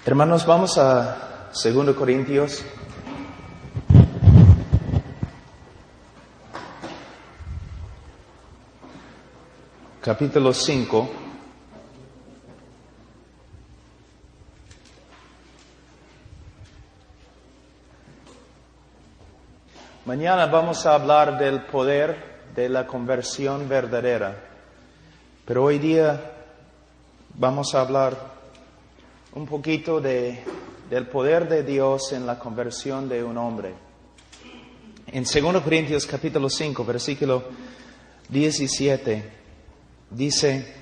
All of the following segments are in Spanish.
Hermanos, vamos a 2 Corintios. Capítulo 5. Mañana vamos a hablar del poder de la conversión verdadera. Pero hoy día vamos a hablar un poquito del poder de Dios en la conversión de un hombre. En 2 Corintios capítulo 5, versículo 17, dice: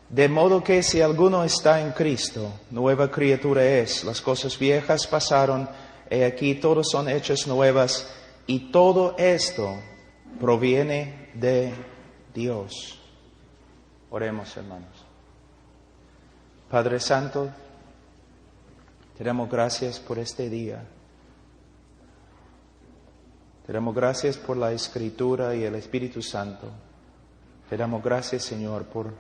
de modo que si alguno está en Cristo, nueva criatura es. Las cosas viejas pasaron, he aquí todas son hechas nuevas, y todo esto proviene de Dios. Oremos, hermanos. Padre Santo, te damos gracias por este día. Te damos gracias por la Escritura y el Espíritu Santo. Te damos gracias, Señor, por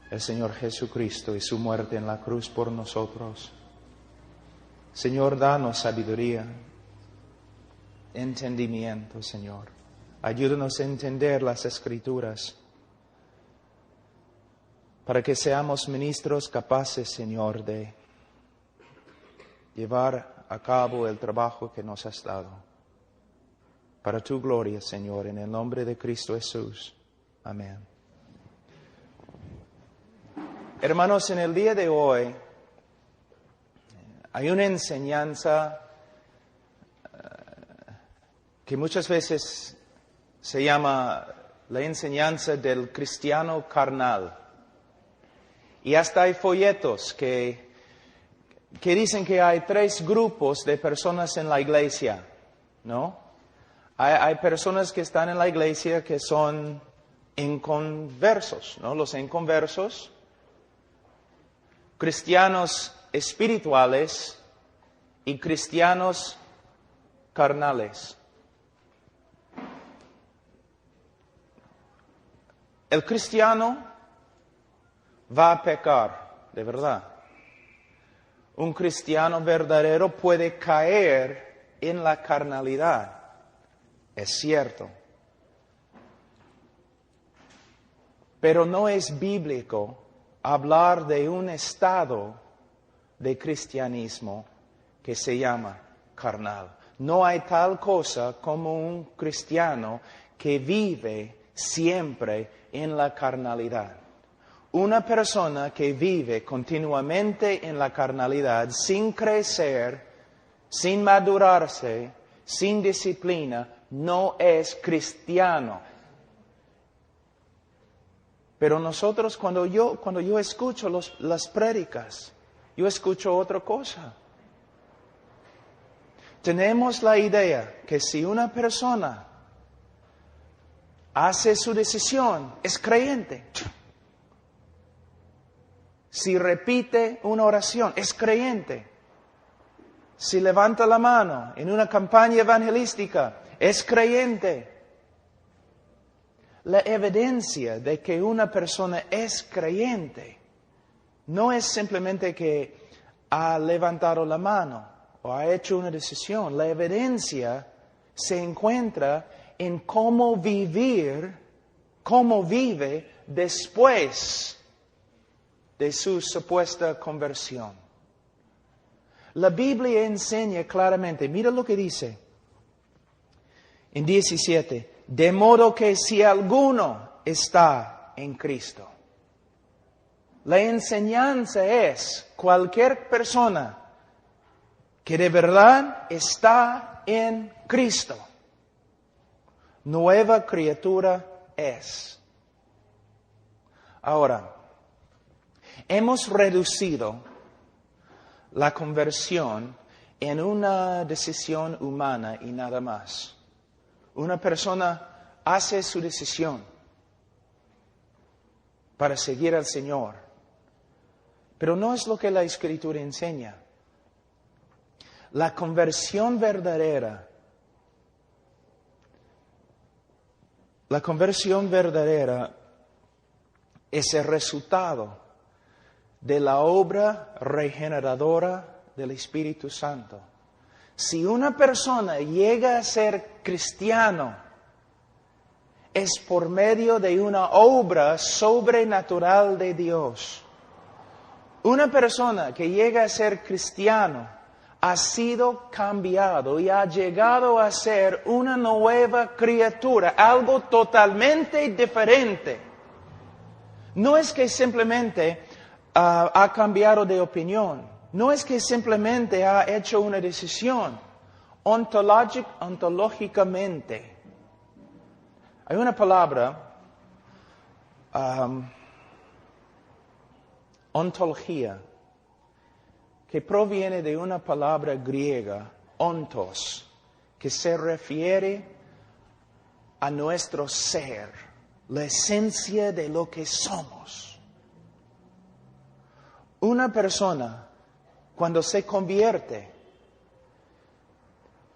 el Señor Jesucristo y su muerte en la cruz por nosotros. Señor, danos sabiduría, entendimiento, Señor. Ayúdanos a entender las Escrituras, para que seamos ministros capaces, Señor, de llevar a cabo el trabajo que nos has dado. Para tu gloria, Señor, en el nombre de Cristo Jesús. Amén. Hermanos, en el día de hoy hay una enseñanza que muchas veces se llama la enseñanza del cristiano carnal. Y hasta hay folletos que dicen que hay 3 grupos de personas en la iglesia, ¿no? Hay personas que están en la iglesia que son inconversos, ¿no? Los inconversos, cristianos espirituales y cristianos carnales. El cristiano va a pecar, de verdad. Un cristiano verdadero puede caer en la carnalidad, es cierto. Pero no es bíblico hablar de un estado de cristianismo que se llama carnal. No hay tal cosa como un cristiano que vive siempre en la carnalidad. Una persona que vive continuamente en la carnalidad, sin crecer, sin madurarse, sin disciplina, no es cristiano. Pero nosotros, cuando yo escucho las prédicas, yo escucho otra cosa. Tenemos la idea que si una persona hace su decisión, es creyente. Si repite una oración, es creyente. Si levanta la mano en una campaña evangelística, es creyente. La evidencia de que una persona es creyente no es simplemente que ha levantado la mano o ha hecho una decisión. La evidencia se encuentra en cómo vive después de su supuesta conversión. La Biblia enseña claramente, mira lo que dice en 17, de modo que si alguno está en Cristo. La enseñanza es cualquier persona que de verdad está en Cristo, nueva criatura es. Ahora, hemos reducido la conversión en una decisión humana y nada más. Una persona hace su decisión para seguir al Señor, pero no es lo que la Escritura enseña. La conversión verdadera es el resultado de la obra regeneradora del Espíritu Santo. Si una persona llega a ser cristiano, es por medio de una obra sobrenatural de Dios. Una persona que llega a ser cristiano ha sido cambiado y ha llegado a ser una nueva criatura, algo totalmente diferente. No es que simplemente ha cambiado de opinión, no es que simplemente ha hecho una decisión. Ontológicamente, hay una palabra, ontología, que proviene de una palabra griega, ontos, que se refiere a nuestro ser, la esencia de lo que somos. Una persona, cuando se convierte,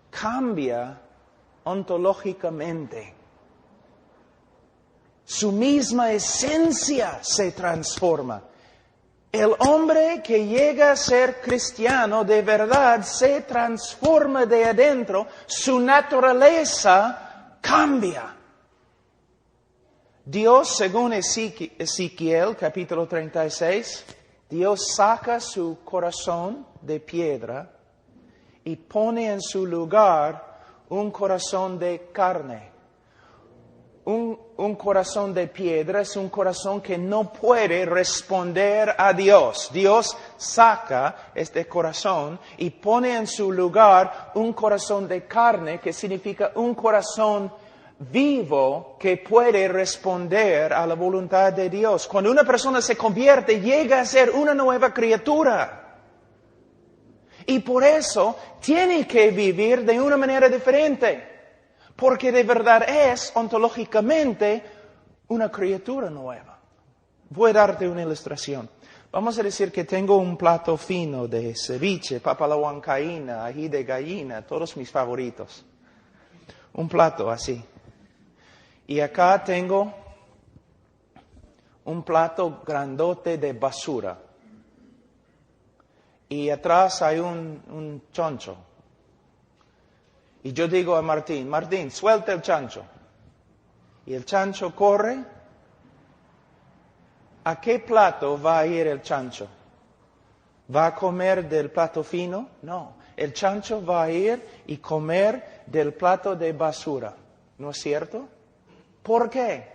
cambia ontológicamente. Su misma esencia se transforma. El hombre que llega a ser cristiano de verdad se transforma de adentro, su naturaleza cambia. Dios, según Ezequiel capítulo 36, Dios saca su corazón de piedra y pone en su lugar un corazón de carne. Un corazón de piedra es un corazón que no puede responder a Dios. Dios saca este corazón y pone en su lugar un corazón de carne, que significa un corazón vivo que puede responder a la voluntad de Dios. Cuando una persona se convierte, llega a ser una nueva criatura. Y por eso tiene que vivir de una manera diferente. Porque de verdad es ontológicamente una criatura nueva. Voy a darte una ilustración. Vamos a decir que tengo un plato fino de ceviche, papa a la huancaína, ají de gallina, todos mis favoritos. Un plato así. Y acá tengo un plato grandote de basura. Y atrás hay un choncho. Y yo digo a Martín, Martín, suelta el chancho. Y el chancho corre. ¿A qué plato va a ir el chancho? ¿Va a comer del plato fino? No. El chancho va a ir y comer del plato de basura. ¿No es cierto? ¿Por qué?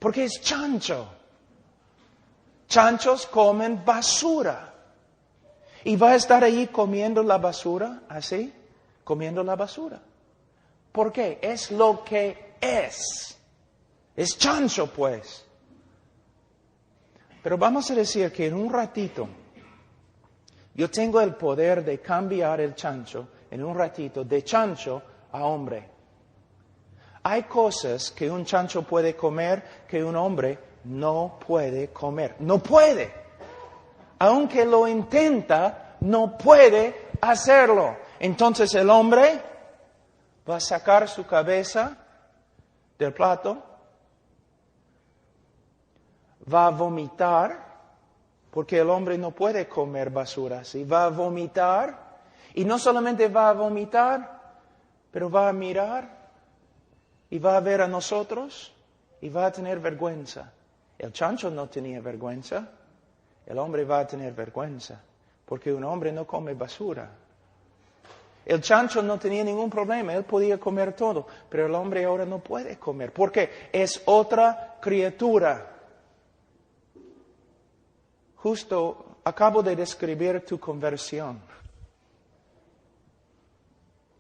Porque es chancho. Chanchos comen basura. Y va a estar ahí comiendo la basura, así, comiendo la basura. ¿Por qué? Es lo que es. Es chancho, pues. Pero vamos a decir que en un ratito, yo tengo el poder de cambiar el chancho, en un ratito, de chancho a hombre. Hay cosas que un chancho puede comer que un hombre no puede comer. No puede. Aunque lo intenta, no puede hacerlo. Entonces el hombre va a sacar su cabeza del plato, va a vomitar, porque el hombre no puede comer basura así, va a vomitar, y no solamente va a vomitar, pero va a mirar, y va a ver a nosotros, y va a tener vergüenza. El chancho no tenía vergüenza, el hombre va a tener vergüenza, porque un hombre no come basura. El chancho no tenía ningún problema, él podía comer todo, pero el hombre ahora no puede comer, porque es otra criatura. Justo acabo de describir tu conversión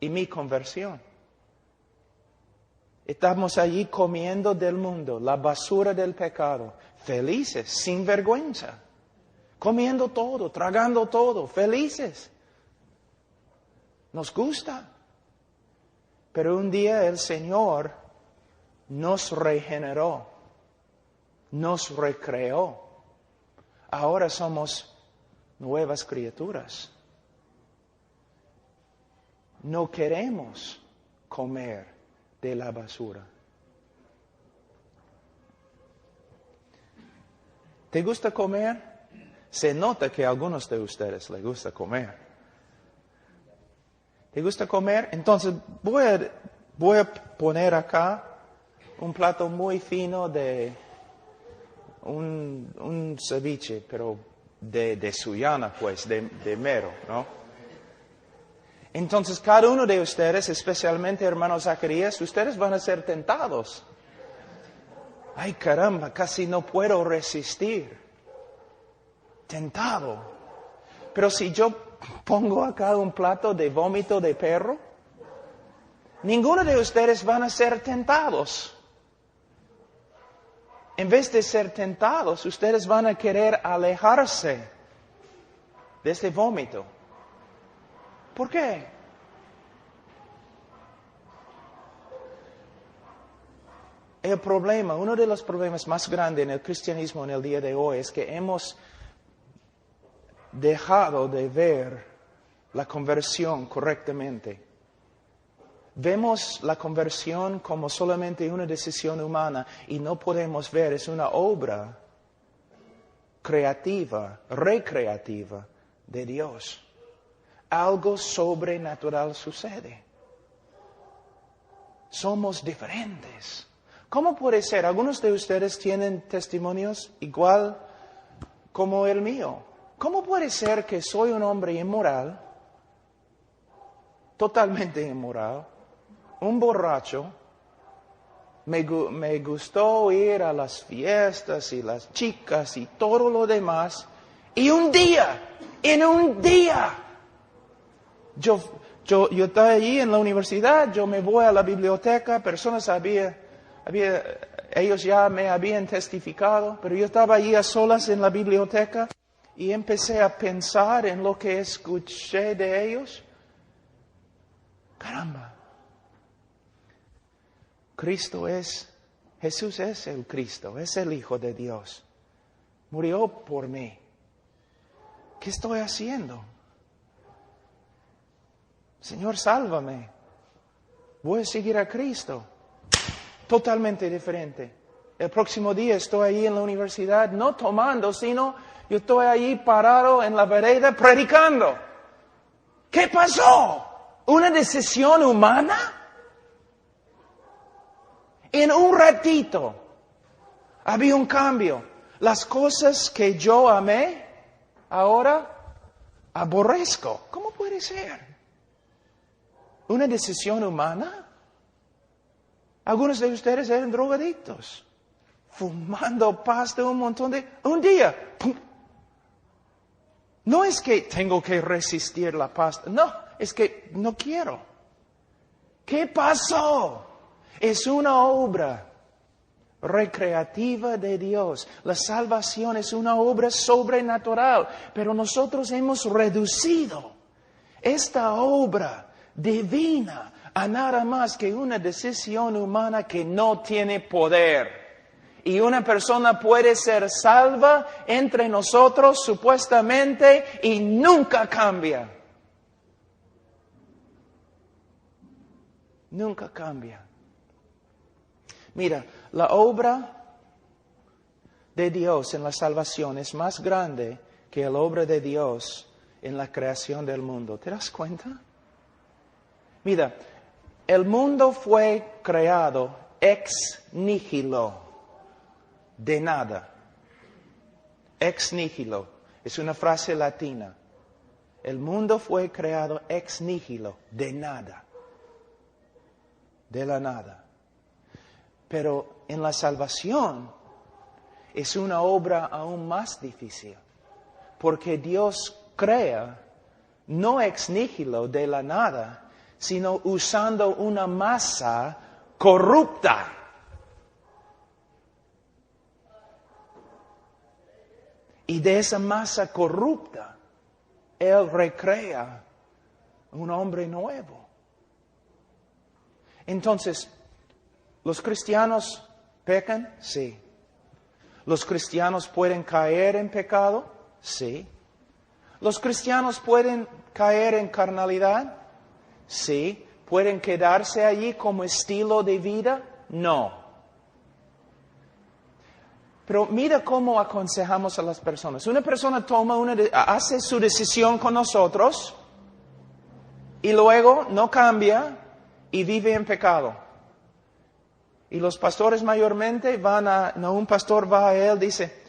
y mi conversión. Estamos allí comiendo del mundo, la basura del pecado, felices, sin vergüenza, comiendo todo, tragando todo, felices. Nos gusta. Pero un día el Señor nos regeneró, nos recreó. Ahora somos nuevas criaturas. No queremos comer de la basura. ¿Te gusta comer? Se nota que a algunos de ustedes les gusta comer. ¿Te gusta comer? Entonces voy a poner acá un plato muy fino de un ceviche, pero de Sullana, pues, de mero, ¿no? Entonces cada uno de ustedes, especialmente hermano Zacarías, ustedes van a ser tentados. Ay, caramba, casi no puedo resistir. Tentado. Pero si yo pongo acá un plato de vómito de perro, ninguno de ustedes van a ser tentados. En vez de ser tentados, ustedes van a querer alejarse de ese vómito. ¿Por qué? El problema, uno de los problemas más grandes en el cristianismo en el día de hoy es que hemos dejado de ver la conversión correctamente. Vemos la conversión como solamente una decisión humana y no podemos ver, es una obra creativa, recreativa de Dios. Algo sobrenatural sucede. Somos diferentes. ¿Cómo puede ser? Algunos de ustedes tienen testimonios igual como el mío. ¿Cómo puede ser que soy un hombre inmoral, totalmente inmoral, un borracho, me gustó ir a las fiestas y las chicas y todo lo demás, y en un día, yo estaba allí en la universidad, yo me voy a la biblioteca, personas ellos ya me habían testificado, pero yo estaba allí a solas en la biblioteca y empecé a pensar en lo que escuché de ellos. Caramba. Jesús es el Cristo, es el Hijo de Dios. Murió por mí. ¿Qué estoy haciendo? Señor, sálvame. Voy a seguir a Cristo. Totalmente diferente. El próximo día estoy ahí en la universidad, no tomando, sino yo estoy ahí parado en la vereda predicando. ¿Qué pasó? ¿Una decisión humana? En un ratito había un cambio. Las cosas que yo amé, ahora aborrezco. ¿Cómo puede ser? ¿Una decisión humana? Algunos de ustedes eran drogadictos, fumando pasta un día. ¡Pum! No es que tengo que resistir la pasta, no, es que no quiero. ¿Qué pasó? Es una obra recreativa de Dios. La salvación es una obra sobrenatural, pero nosotros hemos reducido esta obra divina a nada más que una decisión humana que no tiene poder. Y una persona puede ser salva entre nosotros supuestamente y nunca cambia. Nunca cambia. Mira, la obra de Dios en la salvación es más grande que la obra de Dios en la creación del mundo. ¿Te das cuenta? Mira, el mundo fue creado ex nihilo, de nada. Ex nihilo, es una frase latina. El mundo fue creado ex nihilo, de nada. De la nada. Pero en la salvación es una obra aún más difícil, porque Dios crea no ex nihilo, de la nada, sino usando una masa corrupta. Y de esa masa corrupta, Él recrea un hombre nuevo. Entonces, ¿los cristianos pecan? Sí. ¿Los cristianos pueden caer en pecado? Sí. ¿Los cristianos pueden caer en carnalidad? Sí. ¿Pueden quedarse allí como estilo de vida? No. Pero mira cómo aconsejamos a las personas. Una persona hace su decisión con nosotros y luego no cambia y vive en pecado. Y los pastores mayormente un pastor va a él y dice,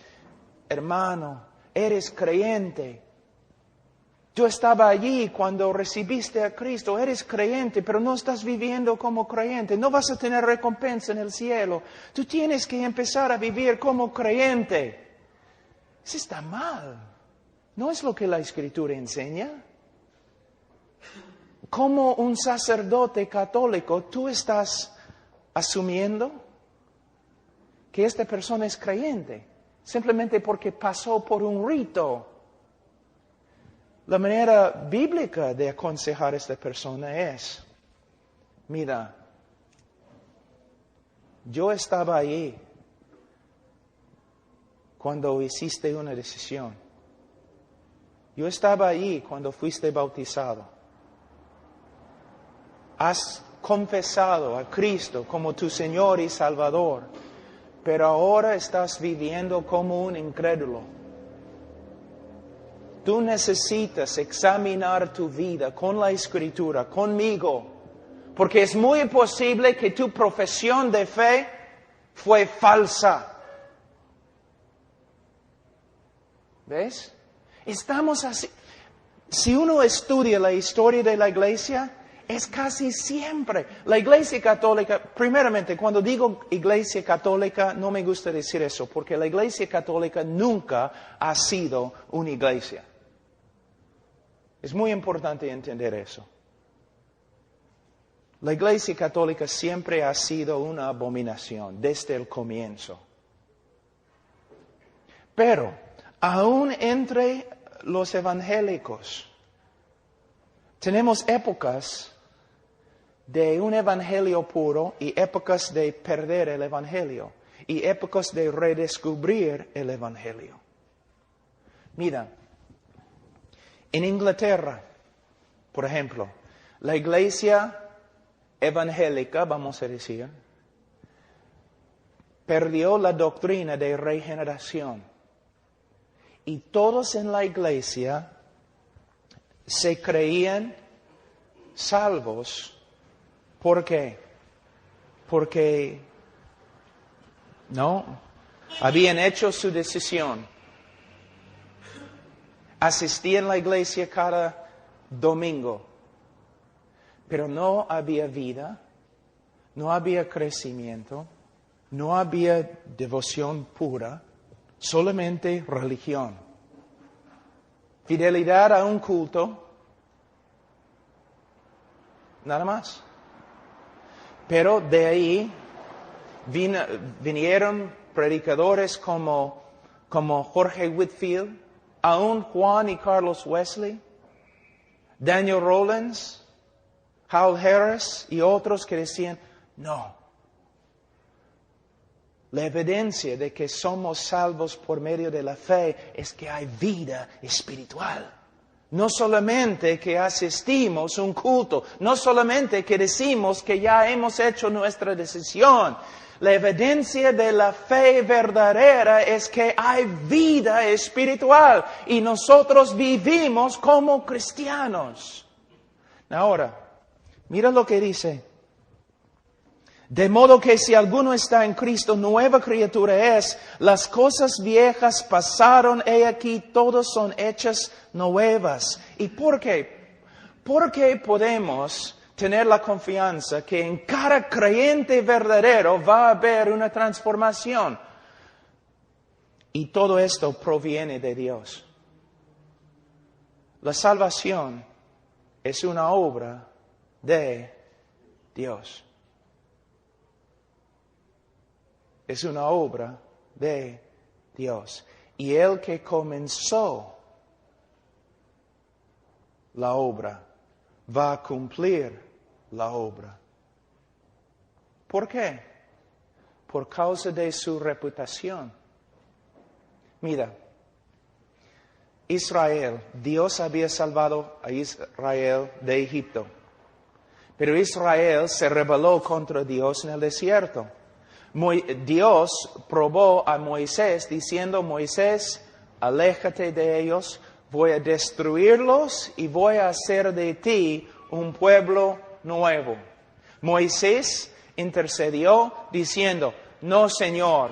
hermano, eres creyente. Yo estaba allí cuando recibiste a Cristo, eres creyente, pero no estás viviendo como creyente, no vas a tener recompensa en el cielo. Tú tienes que empezar a vivir como creyente. Eso está mal. No es lo que la Escritura enseña. Como un sacerdote católico, tú estás asumiendo que esta persona es creyente, simplemente porque pasó por un rito. La manera bíblica de aconsejar a esta persona es, mira, yo estaba ahí cuando hiciste una decisión. Yo estaba ahí cuando fuiste bautizado. Has confesado a Cristo como tu Señor y Salvador, pero ahora estás viviendo como un incrédulo. Tú necesitas examinar tu vida con la Escritura, conmigo, porque es muy posible que tu profesión de fe fue falsa. ¿Ves? Estamos así. Si uno estudia la historia de la Iglesia, es casi siempre la Iglesia Católica. Primeramente, cuando digo Iglesia Católica, no me gusta decir eso, porque la Iglesia Católica nunca ha sido una iglesia. Es muy importante entender eso. La Iglesia Católica siempre ha sido una abominación desde el comienzo. Pero, aún entre los evangélicos, tenemos épocas de un evangelio puro y épocas de perder el evangelio y épocas de redescubrir el evangelio. Mira, en Inglaterra, por ejemplo, la iglesia evangélica, vamos a decir, perdió la doctrina de regeneración. Y todos en la iglesia se creían salvos. ¿Por qué? Porque no habían hecho su decisión. Asistían a la iglesia cada domingo, pero no había vida, no había crecimiento, no había devoción pura, solamente religión. Fidelidad a un culto, nada más. Pero de ahí vinieron predicadores como Jorge Whitefield, aún Juan y Carlos Wesley, Daniel Rollins, Hal Harris y otros que decían, no. La evidencia de que somos salvos por medio de la fe es que hay vida espiritual. No solamente que asistimos a un culto, no solamente que decimos que ya hemos hecho nuestra decisión. La evidencia de la fe verdadera es que hay vida espiritual y nosotros vivimos como cristianos. Ahora, mira lo que dice. De modo que si alguno está en Cristo, nueva criatura es. Las cosas viejas pasaron, he aquí, todas son hechas nuevas. ¿Y por qué? Porque podemos tener la confianza que en cada creyente verdadero va a haber una transformación. Y todo esto proviene de Dios. La salvación es una obra de Dios. Es una obra de Dios. Y el que comenzó la obra va a cumplir la obra. ¿Por qué? Por causa de su reputación. Mira, Israel, Dios había salvado a Israel de Egipto. Pero Israel se rebeló contra Dios en el desierto. Dios probó a Moisés diciendo, Moisés, aléjate de ellos, voy a destruirlos y voy a hacer de ti un pueblo nuevo. Moisés intercedió diciendo, no, Señor,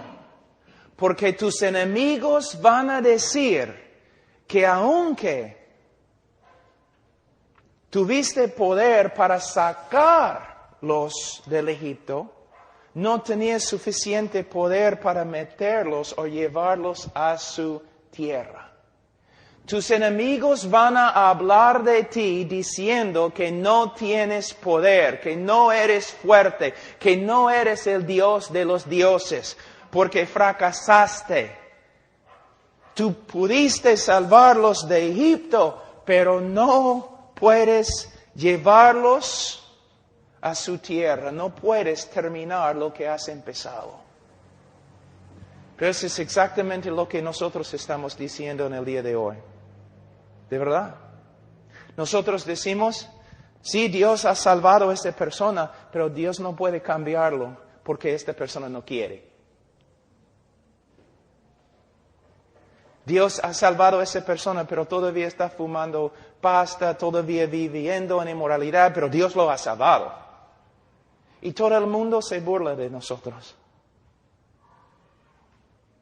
porque tus enemigos van a decir que aunque tuviste poder para sacarlos del Egipto, no tenías suficiente poder para meterlos o llevarlos a su tierra. Tus enemigos van a hablar de ti diciendo que no tienes poder, que no eres fuerte, que no eres el Dios de los dioses, porque fracasaste. Tú pudiste salvarlos de Egipto, pero no puedes llevarlos a su tierra, no puedes terminar lo que has empezado. Pero eso es exactamente lo que nosotros estamos diciendo en el día de hoy. ¿De verdad? Nosotros decimos, sí, Dios ha salvado a esta persona, pero Dios no puede cambiarlo porque esta persona no quiere. Dios ha salvado a esa persona, pero todavía está fumando pasta, todavía viviendo en inmoralidad, pero Dios lo ha salvado. Y todo el mundo se burla de nosotros.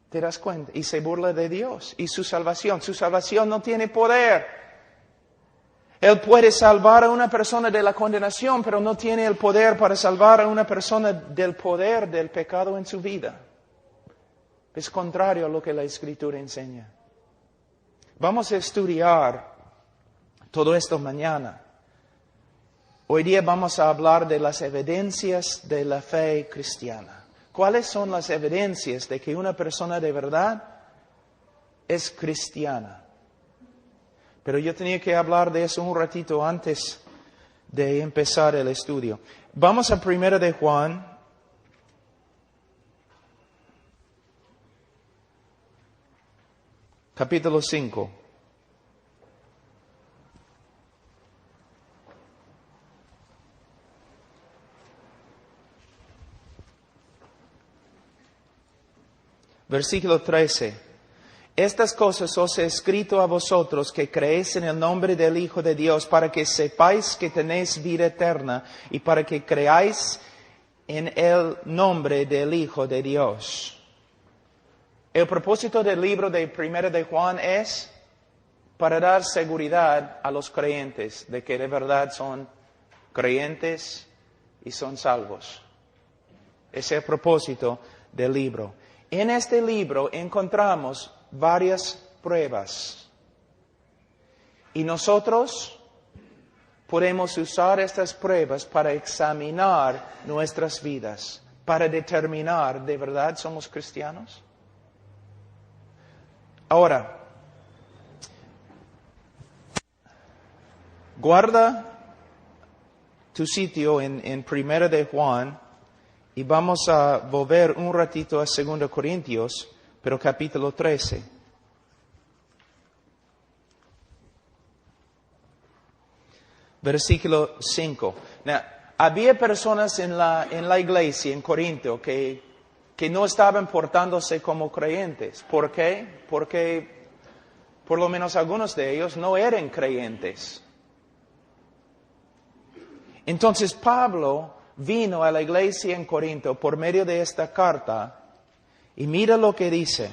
¿Te das cuenta? Y se burla de Dios y su salvación. Su salvación no tiene poder. Él puede salvar a una persona de la condenación, pero no tiene el poder para salvar a una persona del poder del pecado en su vida. Es contrario a lo que la Escritura enseña. Vamos a estudiar todo esto mañana. Hoy día vamos a hablar de las evidencias de la fe cristiana. ¿Cuáles son las evidencias de que una persona de verdad es cristiana? Pero yo tenía que hablar de eso un ratito antes de empezar el estudio. Vamos a 1 de Juan. Capítulo 5. Versículo 13. Estas cosas os he escrito a vosotros que creéis en el nombre del Hijo de Dios, para que sepáis que tenéis vida eterna y para que creáis en el nombre del Hijo de Dios. El propósito del libro de 1 de Juan es para dar seguridad a los creyentes de que de verdad son creyentes y son salvos. Ese es el propósito del libro. En este libro encontramos varias pruebas. Y nosotros podemos usar estas pruebas para examinar nuestras vidas, para determinar, ¿de verdad somos cristianos? Ahora, guarda tu sitio en 1 de Juan y vamos a volver un ratito a 2 Corintios, pero capítulo 13. Versículo 5. Now, había personas en la iglesia en Corinto que no estaban portándose como creyentes. ¿Por qué? Porque por lo menos algunos de ellos no eran creyentes. Entonces Pablo vino a la iglesia en Corinto por medio de esta carta y mira lo que dice.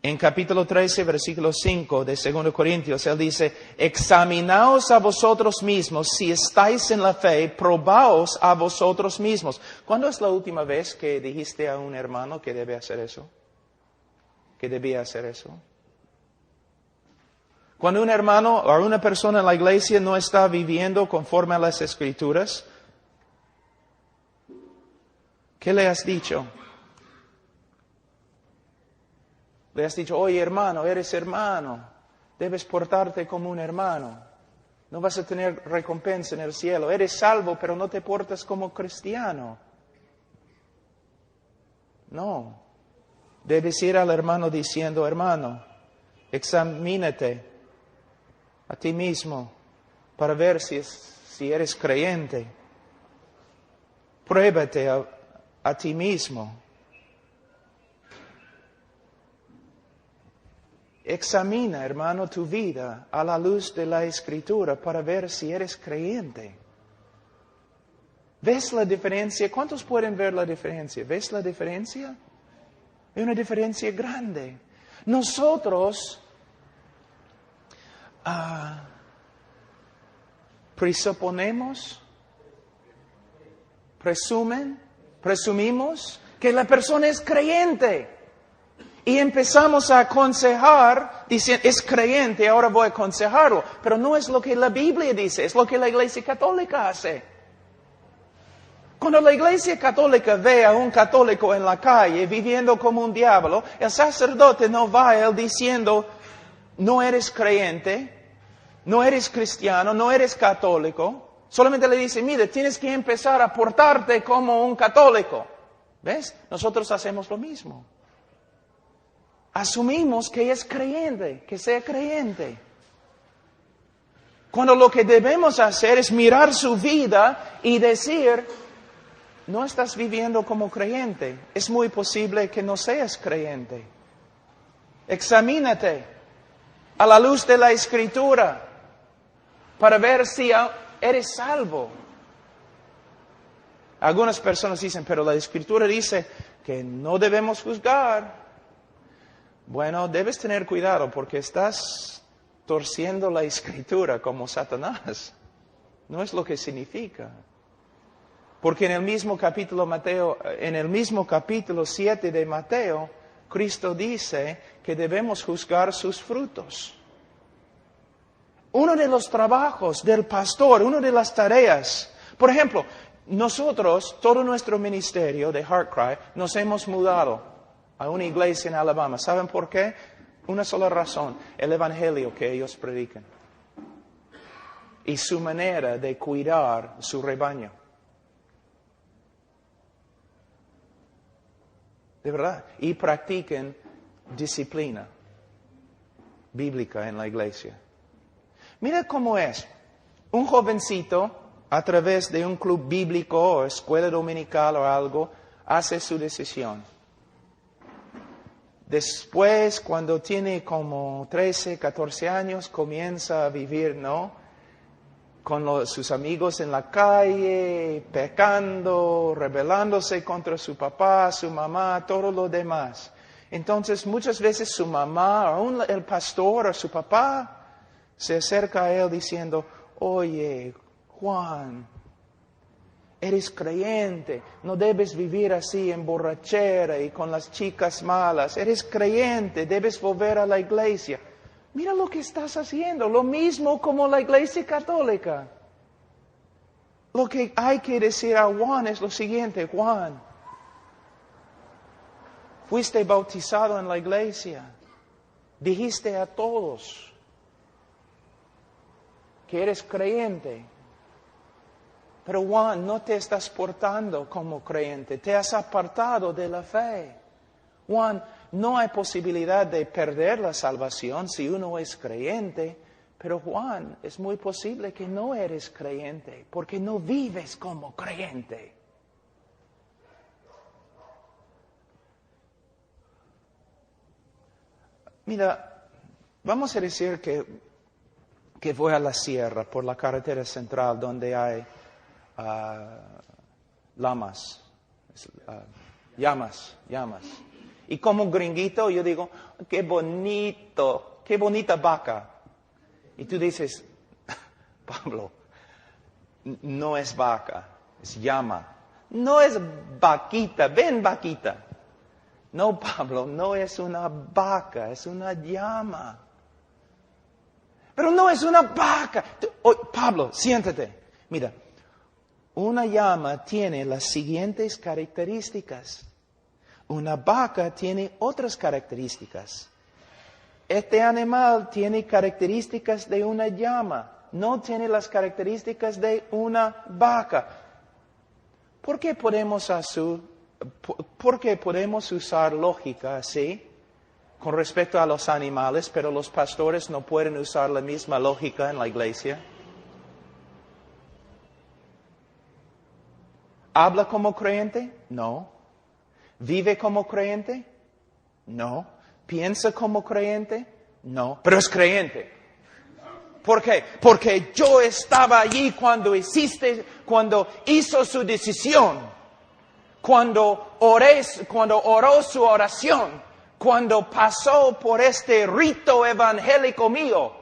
En capítulo 13, versículo 5 de 2 Corintios, él dice, examinaos a vosotros mismos si estáis en la fe, probaos a vosotros mismos. ¿Cuándo es la última vez que dijiste a un hermano que debe hacer eso? ¿Que debía hacer eso? Cuando un hermano o una persona en la iglesia no está viviendo conforme a las Escrituras, ¿qué le has dicho? Le has dicho, oye hermano, eres hermano, debes portarte como un hermano, no vas a tener recompensa en el cielo, eres salvo pero no te portas como cristiano. No, debes ir al hermano diciendo, hermano, examínate a ti mismo para ver si eres creyente. Pruébate a ti mismo. Examina, hermano, tu vida a la luz de la Escritura para ver si eres creyente. ¿Ves la diferencia? ¿Cuántos pueden ver la diferencia? ¿Ves la diferencia? Hay una diferencia grande. Nosotros presumimos que la persona es creyente. Y empezamos a aconsejar, diciendo, es creyente, ahora voy a aconsejarlo. Pero no es lo que la Biblia dice, es lo que la Iglesia Católica hace. Cuando la Iglesia Católica ve a un católico en la calle viviendo como un diablo, el sacerdote no va a él diciendo, no eres creyente, no eres cristiano, no eres católico. Solamente le dice, mira, tienes que empezar a portarte como un católico. ¿Ves? Nosotros hacemos lo mismo. Asumimos que es creyente, que sea creyente. Cuando lo que debemos hacer es mirar su vida y decir, no estás viviendo como creyente. Es muy posible que no seas creyente. Examínate a la luz de la Escritura para ver si eres salvo. Algunas personas dicen, pero la Escritura dice que no debemos juzgar. Bueno, debes tener cuidado porque estás torciendo la Escritura como Satanás. No es lo que significa. Porque en el mismo capítulo 7 de Mateo, Cristo dice que debemos juzgar sus frutos. Uno de los trabajos del pastor, una de las tareas, por ejemplo, nosotros, todo nuestro ministerio de HeartCry, nos hemos mudado a una iglesia en Alabama. ¿Saben por qué? Una sola razón, el evangelio que ellos predican. Y su manera de cuidar su rebaño. De verdad. Y practiquen disciplina bíblica en la iglesia. Mira cómo es. Un jovencito, a través de un club bíblico o escuela dominical o algo, hace su decisión. Después, cuando tiene como 13, 14 años, comienza a vivir, ¿no? Con sus amigos en la calle, pecando, rebelándose contra su papá, su mamá, todo lo demás. Entonces, muchas veces su mamá, aún el pastor o su papá, se acerca a él diciendo, oye, Juan, eres creyente, no debes vivir así en borrachera y con las chicas malas. Eres creyente, debes volver a la iglesia. Mira lo que estás haciendo, lo mismo como la Iglesia Católica. Lo que hay que decir a Juan es lo siguiente, Juan, fuiste bautizado en la iglesia, dijiste a todos que eres creyente, pero Juan, no te estás portando como creyente, te has apartado de la fe. Juan, no hay posibilidad de perder la salvación si uno es creyente, pero Juan, es muy posible que no eres creyente, porque no vives como creyente. Mira, vamos a decir que voy a la sierra por la carretera central donde hay llamas. Y como gringuito yo digo, qué bonito, qué bonita vaca. Y tú dices, Pablo, no es vaca, es llama. No es vaquita, ven vaquita. No, Pablo, no es una vaca, es una llama. Pero no es una vaca. Pablo, siéntate. Mira, una llama tiene las siguientes características. Una vaca tiene otras características. Este animal tiene características de una llama, no tiene las características de una vaca. ¿Por qué podemos usar lógica así con respecto a los animales, pero los pastores no pueden usar la misma lógica en la iglesia? ¿Habla como creyente? No. ¿Vive como creyente? No. ¿Piensa como creyente? No. Pero es creyente. ¿Por qué? Porque yo estaba allí cuando hizo su decisión, cuando oró su oración, cuando pasó por este rito evangélico mío.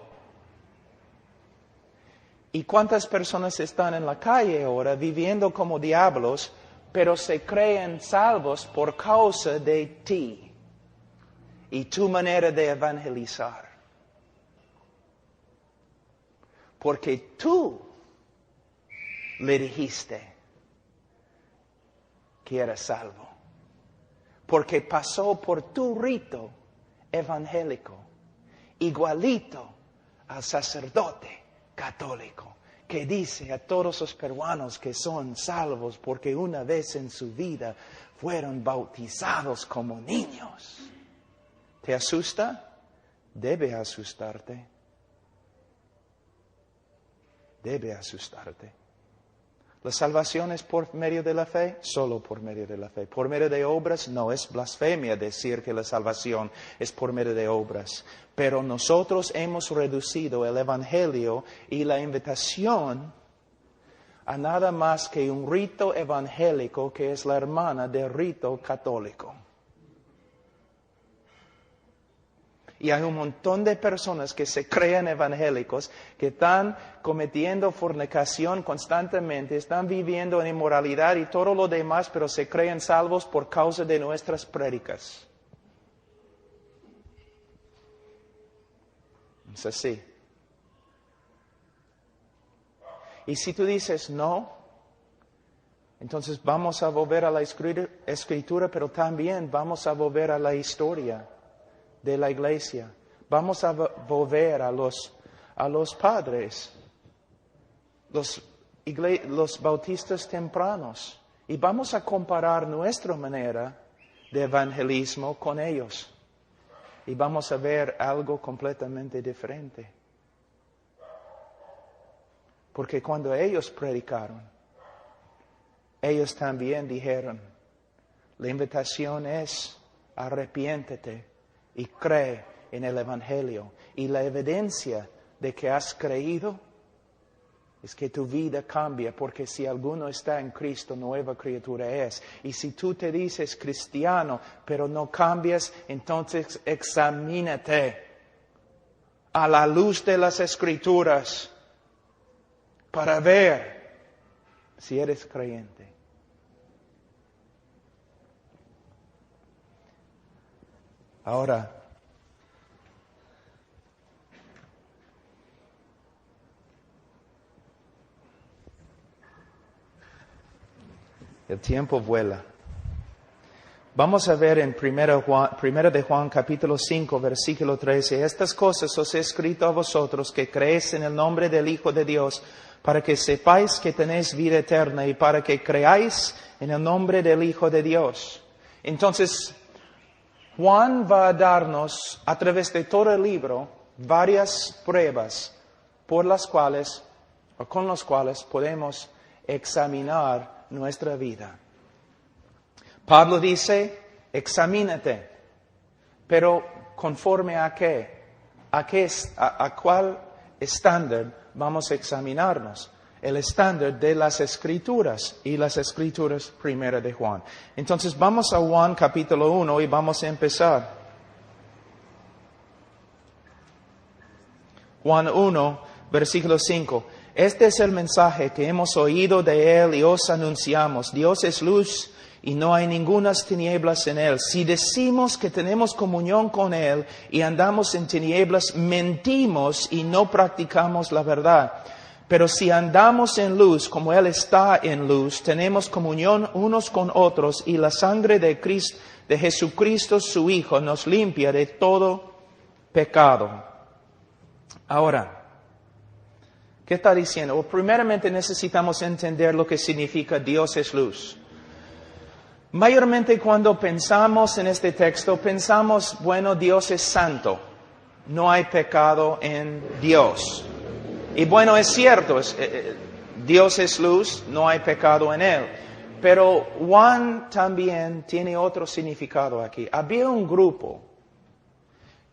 ¿Y cuántas personas están en la calle ahora viviendo como diablos, pero se creen salvos por causa de ti y tu manera de evangelizar? Porque tú le dijiste que era salvo. Porque pasó por tu rito evangélico, igualito al sacerdote católico, que dice a todos los peruanos que son salvos porque una vez en su vida fueron bautizados como niños. ¿Te asusta? Debe asustarte. Debe asustarte. ¿La salvación es por medio de la fe? Solo por medio de la fe. ¿Por medio de obras? No, es blasfemia decir que la salvación es por medio de obras. Pero nosotros hemos reducido el Evangelio y la invitación a nada más que un rito evangélico que es la hermana del rito católico. Y hay un montón de personas que se creen evangélicos, que están cometiendo fornicación constantemente, están viviendo en inmoralidad y todo lo demás, pero se creen salvos por causa de nuestras prédicas. Es así. Y si tú dices no, entonces vamos a volver a la escritura, pero también vamos a volver a la historia de la iglesia. Vamos a volver a los padres, los bautistas tempranos, y vamos a comparar nuestra manera de evangelismo con ellos. Y vamos a ver algo completamente diferente. Porque cuando ellos predicaron, ellos también dijeron, la invitación es arrepiéntete y cree en el Evangelio. Y la evidencia de que has creído es que tu vida cambia, porque si alguno está en Cristo, nueva criatura es. Y si tú te dices cristiano, pero no cambias, entonces examínate a la luz de las Escrituras para ver si eres creyente. Ahora, el tiempo vuela. Vamos a ver en 1 de Juan capítulo 5, versículo 13. Estas cosas os he escrito a vosotros que creéis en el nombre del Hijo de Dios, para que sepáis que tenéis vida eterna y para que creáis en el nombre del Hijo de Dios. Entonces, Juan va a darnos, a través de todo el libro, varias pruebas con las cuales podemos examinar nuestra vida. Pablo dice, examínate, pero ¿conforme a qué? ¿A cuál estándar vamos a examinarnos? El estándar de las Escrituras, y las Escrituras primera de Juan. Entonces vamos a Juan capítulo 1 y vamos a empezar. Juan 1, versículo 5. Este es el mensaje que hemos oído de Él y os anunciamos. Dios es luz y no hay ningunas tinieblas en Él. Si decimos que tenemos comunión con Él y andamos en tinieblas, mentimos y no practicamos la verdad. Pero si andamos en luz, como Él está en luz, tenemos comunión unos con otros y la sangre de Jesucristo, su Hijo, nos limpia de todo pecado. Ahora, ¿qué está diciendo? Well, primeramente necesitamos entender lo que significa Dios es luz. Mayormente cuando pensamos en este texto, pensamos, bueno, Dios es santo. No hay pecado en Dios. Y bueno, es cierto, Dios es luz, no hay pecado en Él. Pero Juan también tiene otro significado aquí. Había un grupo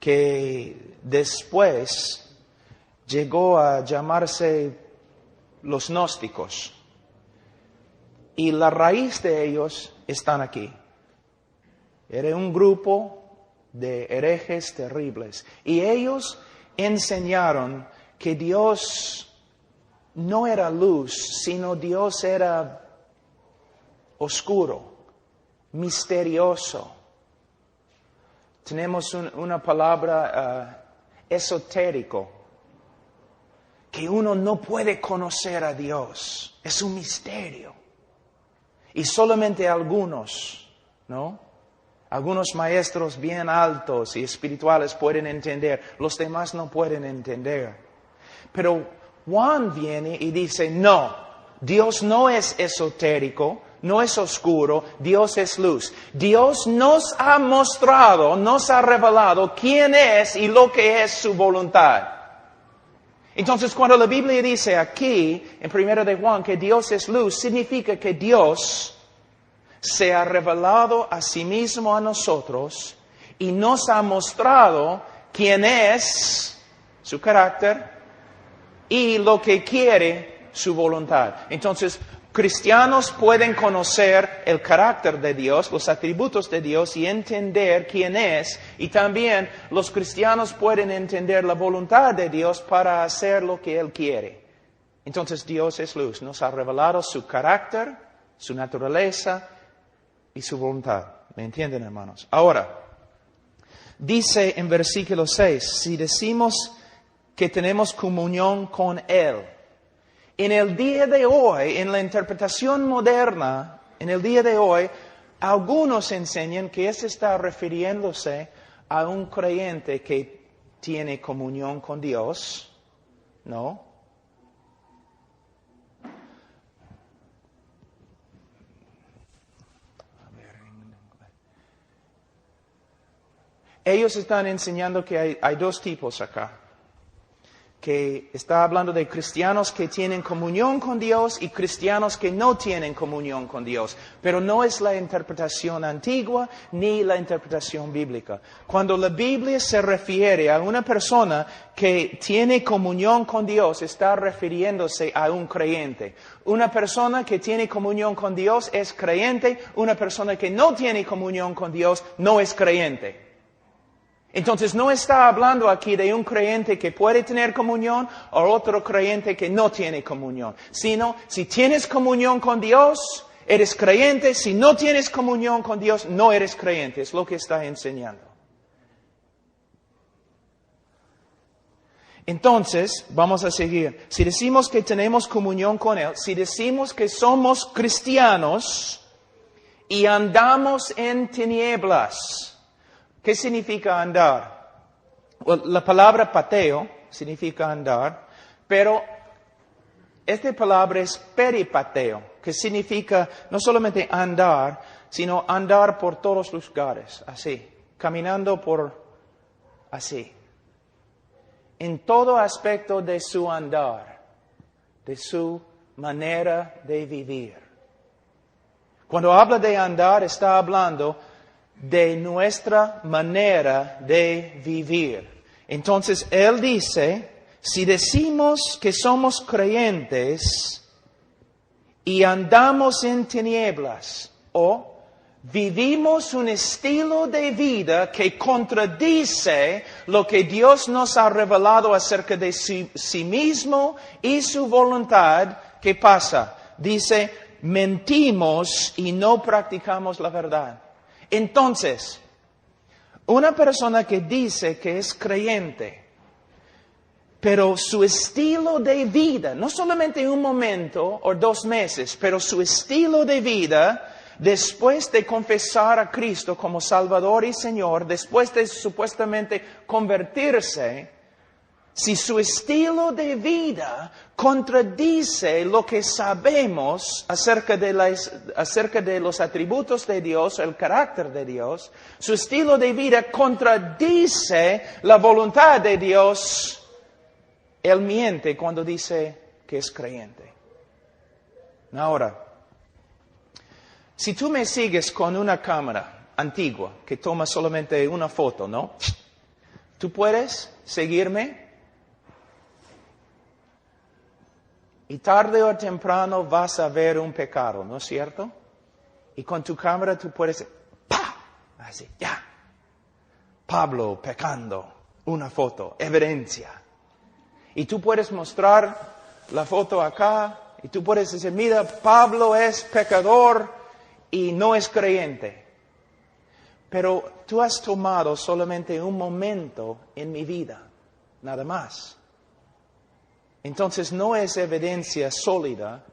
que después llegó a llamarse los gnósticos. Y la raíz de ellos están aquí. Era un grupo de herejes terribles. Y ellos enseñaron que Dios no era luz, sino Dios era oscuro, misterioso. Tenemos una palabra esotérico, que uno no puede conocer a Dios. Es un misterio. Y solamente algunos, ¿no? Algunos maestros bien altos y espirituales pueden entender. Los demás no pueden entender. Pero Juan viene y dice, no, Dios no es esotérico, no es oscuro, Dios es luz. Dios nos ha mostrado, nos ha revelado quién es y lo que es su voluntad. Entonces, cuando la Biblia dice aquí, en 1 de Juan, que Dios es luz, significa que Dios se ha revelado a sí mismo a nosotros y nos ha mostrado quién es, su carácter y lo que quiere, su voluntad. Entonces, cristianos pueden conocer el carácter de Dios, los atributos de Dios y entender quién es. Y también los cristianos pueden entender la voluntad de Dios para hacer lo que Él quiere. Entonces Dios es luz. Nos ha revelado su carácter, su naturaleza y su voluntad. ¿Me entienden, hermanos? Ahora, dice en versículo 6, si decimos que tenemos comunión con Él, en el día de hoy, en la interpretación moderna, en el día de hoy, algunos enseñan que eso está refiriéndose a un creyente que tiene comunión con Dios, ¿no? Ellos están enseñando que hay dos tipos acá. Que está hablando de cristianos que tienen comunión con Dios y cristianos que no tienen comunión con Dios. Pero no es la interpretación antigua ni la interpretación bíblica. Cuando la Biblia se refiere a una persona que tiene comunión con Dios, está refiriéndose a un creyente. Una persona que tiene comunión con Dios es creyente. Una persona que no tiene comunión con Dios no es creyente. Entonces no está hablando aquí de un creyente que puede tener comunión o otro creyente que no tiene comunión, sino si tienes comunión con Dios, eres creyente, si no tienes comunión con Dios, no eres creyente, es lo que está enseñando. Entonces, vamos a seguir. Si decimos que tenemos comunión con Él, si decimos que somos cristianos y andamos en tinieblas, ¿qué significa andar? Well, la palabra pateo significa andar, pero esta palabra es peripateo, que significa no solamente andar, sino andar por todos los lugares, así, caminando por así. En todo aspecto de su andar, de su manera de vivir. Cuando habla de andar, está hablando de nuestra manera de vivir. Entonces, Él dice, si decimos que somos creyentes y andamos en tinieblas o vivimos un estilo de vida que contradice lo que Dios nos ha revelado acerca de sí mismo y su voluntad, ¿qué pasa? Dice, mentimos y no practicamos la verdad. Entonces, una persona que dice que es creyente, pero su estilo de vida, no solamente un momento o 2 meses, pero su estilo de vida, después de confesar a Cristo como Salvador y Señor, después de supuestamente convertirse, si su estilo de vida contradice lo que sabemos acerca de los atributos de Dios, el carácter de Dios, su estilo de vida contradice la voluntad de Dios, él miente cuando dice que es creyente. Ahora, Si tú me sigues con una cámara antigua que toma solamente una foto, ¿no? ¿Tú puedes seguirme? Y tarde o temprano vas a ver un pecado, ¿no es cierto? Y con tu cámara tú puedes, ¡pah! Así, ya. Pablo pecando, una foto, evidencia. Y tú puedes mostrar la foto acá, y tú puedes decir, mira, Pablo es pecador y no es creyente. Pero tú has tomado solamente un momento en mi vida, nada más. Entonces no es evidencia sólida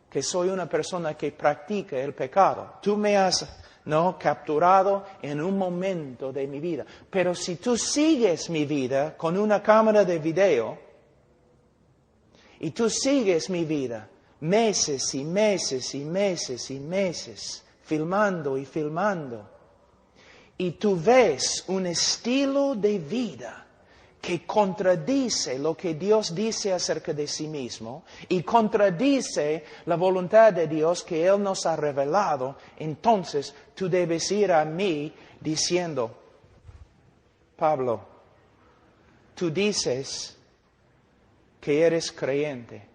que soy una persona que practica el pecado. Tú me has capturado en un momento de mi vida. Pero si tú sigues mi vida con una cámara de video, y tú sigues mi vida meses y meses y meses y meses, filmando y filmando, y tú ves un estilo de vida que contradice lo que Dios dice acerca de sí mismo y contradice la voluntad de Dios que Él nos ha revelado, entonces tú debes ir a mí diciendo, Pablo, tú dices que eres creyente,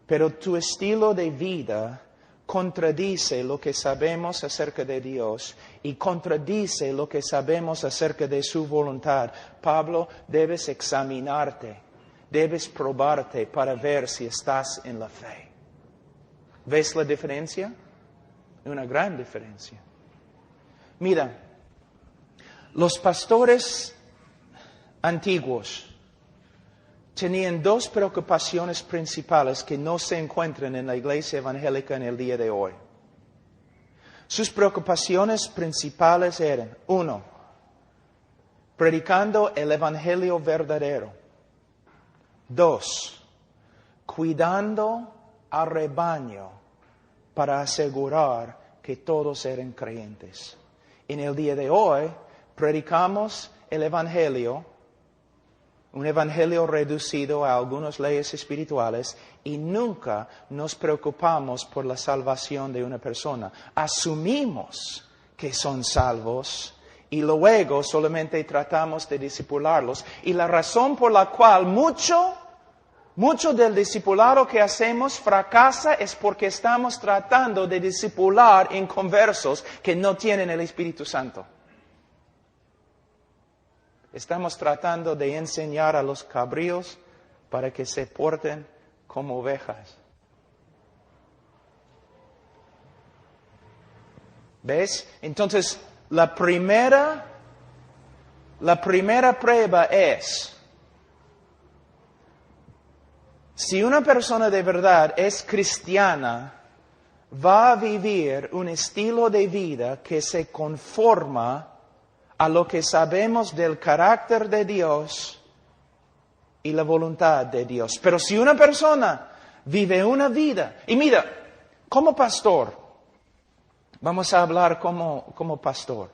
pero tu estilo de vida contradice lo que sabemos acerca de Dios y contradice lo que sabemos acerca de su voluntad. Pablo, debes examinarte, debes probarte para ver si estás en la fe. ¿Ves la diferencia? Una gran diferencia. Mira, los pastores antiguos tenían dos preocupaciones principales que no se encuentran en la iglesia evangélica en el día de hoy. Sus preocupaciones principales eran, 1, predicando el evangelio verdadero. 2, cuidando al rebaño para asegurar que todos eran creyentes. En el día de hoy, predicamos el evangelio, un evangelio reducido a algunas leyes espirituales y nunca nos preocupamos por la salvación de una persona. Asumimos que son salvos y luego solamente tratamos de discipularlos. Y la razón por la cual mucho del discipulado que hacemos fracasa es porque estamos tratando de discipular inconversos que no tienen el Espíritu Santo. Estamos tratando de enseñar a los cabríos para que se porten como ovejas. ¿Ves? Entonces, la primera prueba es, si una persona de verdad es cristiana, va a vivir un estilo de vida que se conforma a lo que sabemos del carácter de Dios y la voluntad de Dios. Pero si una persona vive una vida, y mira, como pastor, vamos a hablar como pastor.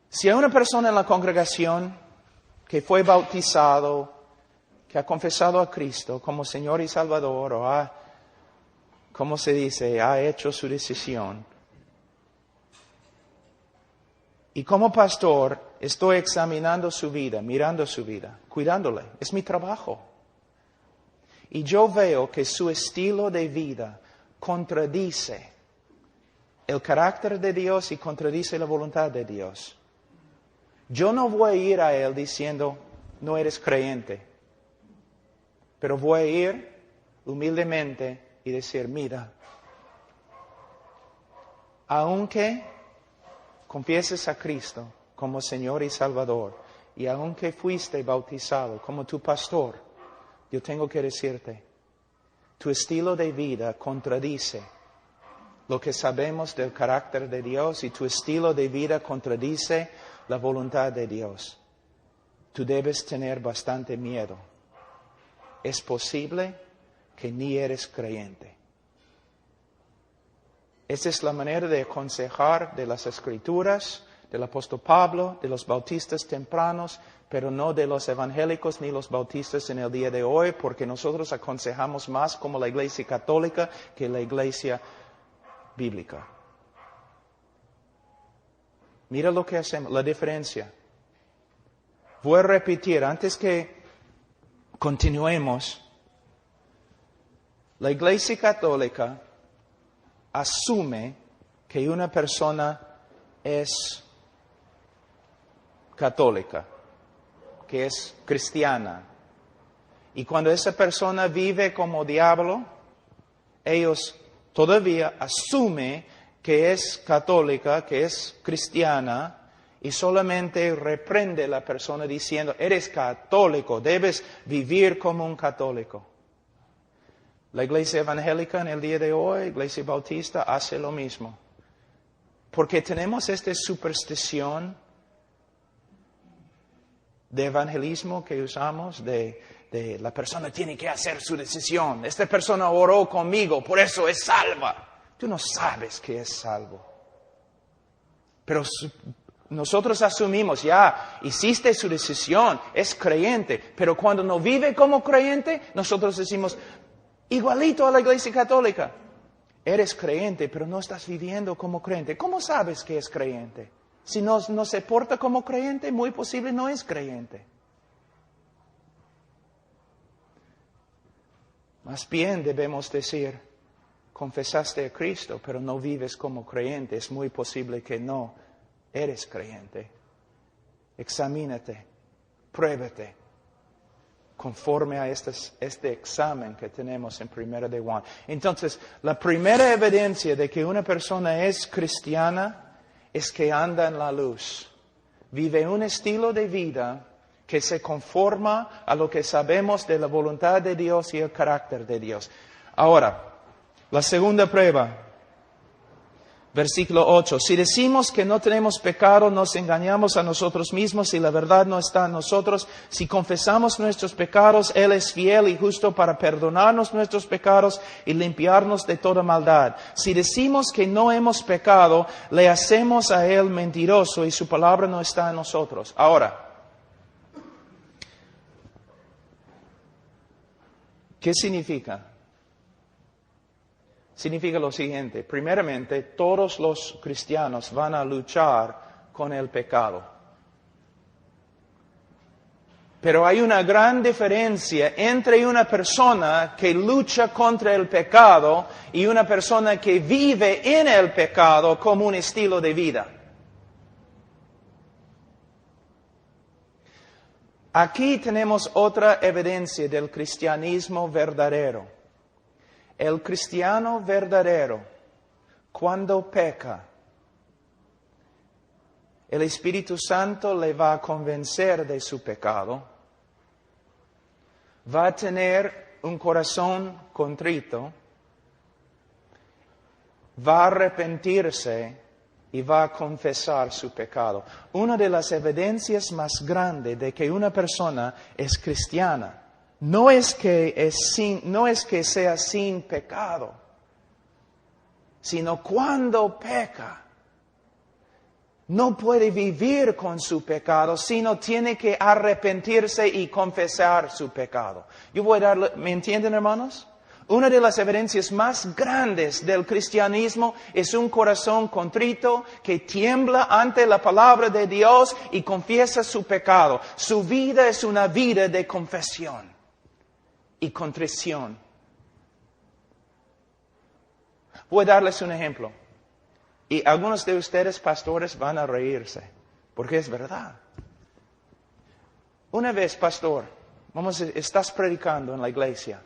Si hay una persona en la congregación que fue bautizado, que ha confesado a Cristo como Señor y Salvador, o ha hecho su decisión, y como pastor, estoy examinando su vida, mirando su vida, cuidándole. Es mi trabajo. Y yo veo que su estilo de vida contradice el carácter de Dios y contradice la voluntad de Dios. Yo no voy a ir a Él diciendo, no eres creyente. Pero voy a ir humildemente y decir, mira, aunque confieses a Cristo como Señor y Salvador, y aunque fuiste bautizado como tu pastor, yo tengo que decirte, tu estilo de vida contradice lo que sabemos del carácter de Dios y tu estilo de vida contradice la voluntad de Dios. Tú debes tener bastante miedo. Es posible que ni eres creyente. Esa es la manera de aconsejar de las Escrituras, del apóstol Pablo, de los bautistas tempranos, pero no de los evangélicos ni los bautistas en el día de hoy, porque nosotros aconsejamos más como la Iglesia Católica que la Iglesia bíblica. Mira lo que hacemos, la diferencia. Voy a repetir, antes que continuemos, la Iglesia Católica asume que una persona es católica, que es cristiana. Y cuando esa persona vive como diablo, ellos todavía asumen que es católica, que es cristiana, y solamente reprende a la persona diciendo, eres católico, debes vivir como un católico. La iglesia evangélica en el día de hoy, iglesia bautista, hace lo mismo. Porque tenemos esta superstición de evangelismo que usamos, de la persona tiene que hacer su decisión. Esta persona oró conmigo, por eso es salva. Tú no sabes que es salvo. Pero nosotros asumimos, ya, hiciste su decisión, es creyente. Pero cuando no vive como creyente, nosotros decimos, igualito a la Iglesia Católica. Eres creyente, pero no estás viviendo como creyente. ¿Cómo sabes que es creyente? Si no se porta como creyente, muy posible no es creyente. Más bien debemos decir, confesaste a Cristo, pero no vives como creyente. Es muy posible que no eres creyente. Examínate, pruébate, conforme a este examen que tenemos en 1 de Juan. Entonces, la primera evidencia de que una persona es cristiana es que anda en la luz. Vive un estilo de vida que se conforma a lo que sabemos de la voluntad de Dios y el carácter de Dios. Ahora, la segunda prueba. Versículo 8. Si decimos que no tenemos pecado, nos engañamos a nosotros mismos y la verdad no está en nosotros. Si confesamos nuestros pecados, Él es fiel y justo para perdonarnos nuestros pecados y limpiarnos de toda maldad. Si decimos que no hemos pecado, le hacemos a Él mentiroso y su palabra no está en nosotros. Ahora, ¿qué significa? Significa lo siguiente. Primeramente, todos los cristianos van a luchar con el pecado. Pero hay una gran diferencia entre una persona que lucha contra el pecado y una persona que vive en el pecado como un estilo de vida. Aquí tenemos otra evidencia del cristianismo verdadero. El cristiano verdadero, cuando peca, el Espíritu Santo le va a convencer de su pecado, va a tener un corazón contrito, va a arrepentirse y va a confesar su pecado. Una de las evidencias más grandes de que una persona es cristiana no es que sea sin pecado, sino cuando peca. No puede vivir con su pecado, sino tiene que arrepentirse y confesar su pecado. ¿Me entienden, hermanos? Una de las evidencias más grandes del cristianismo es un corazón contrito que tiembla ante la palabra de Dios y confiesa su pecado. Su vida es una vida de confesión y contrición. Voy a darles un ejemplo. Y algunos de ustedes, pastores, van a reírse, porque es verdad. Una vez, pastor, estás predicando en la iglesia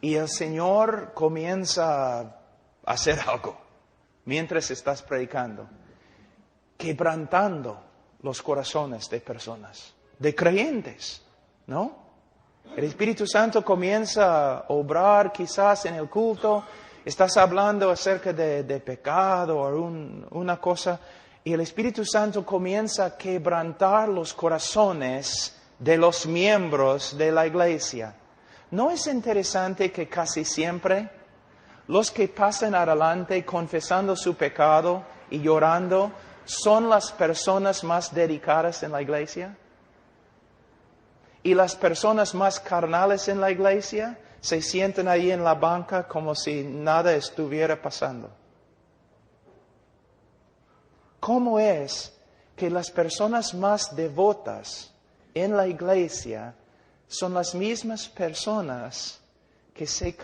y el Señor comienza a hacer algo mientras estás predicando, quebrantando los corazones de personas, de creyentes, ¿no? El Espíritu Santo comienza a obrar quizás en el culto. Estás hablando acerca de pecado o una cosa y el Espíritu Santo comienza a quebrantar los corazones de los miembros de la iglesia. ¿No es interesante que casi siempre los que pasan adelante confesando su pecado y llorando son las personas más dedicadas en la iglesia? Y las personas más carnales en la iglesia se sientan ahí en la banca como si nada estuviera pasando. ¿cómo es que las personas más devotas en la iglesia son las mismas personas que se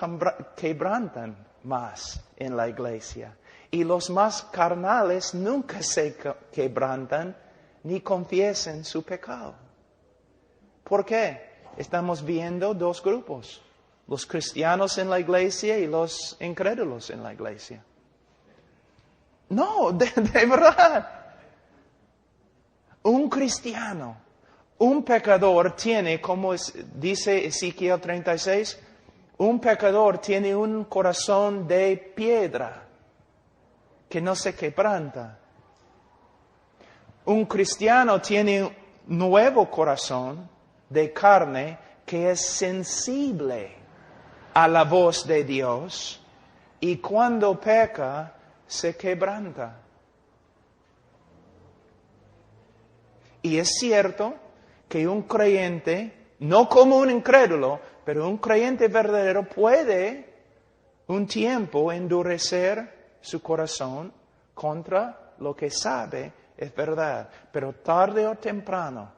quebrantan más en la iglesia? Y los más carnales nunca se quebrantan ni confiesan su pecado. ¿Por qué? Estamos viendo dos grupos: los cristianos en la iglesia y los incrédulos en la iglesia. No, de verdad. Un cristiano, un pecador tiene, como dice Ezequiel 36, un pecador tiene un corazón de piedra que no se quebranta. Un cristiano tiene un nuevo corazón de carne que es sensible a la voz de Dios y cuando peca se quebranta. Y es cierto que un creyente, no como un incrédulo, pero un creyente verdadero puede un tiempo endurecer su corazón contra lo que sabe es verdad. Pero tarde o temprano,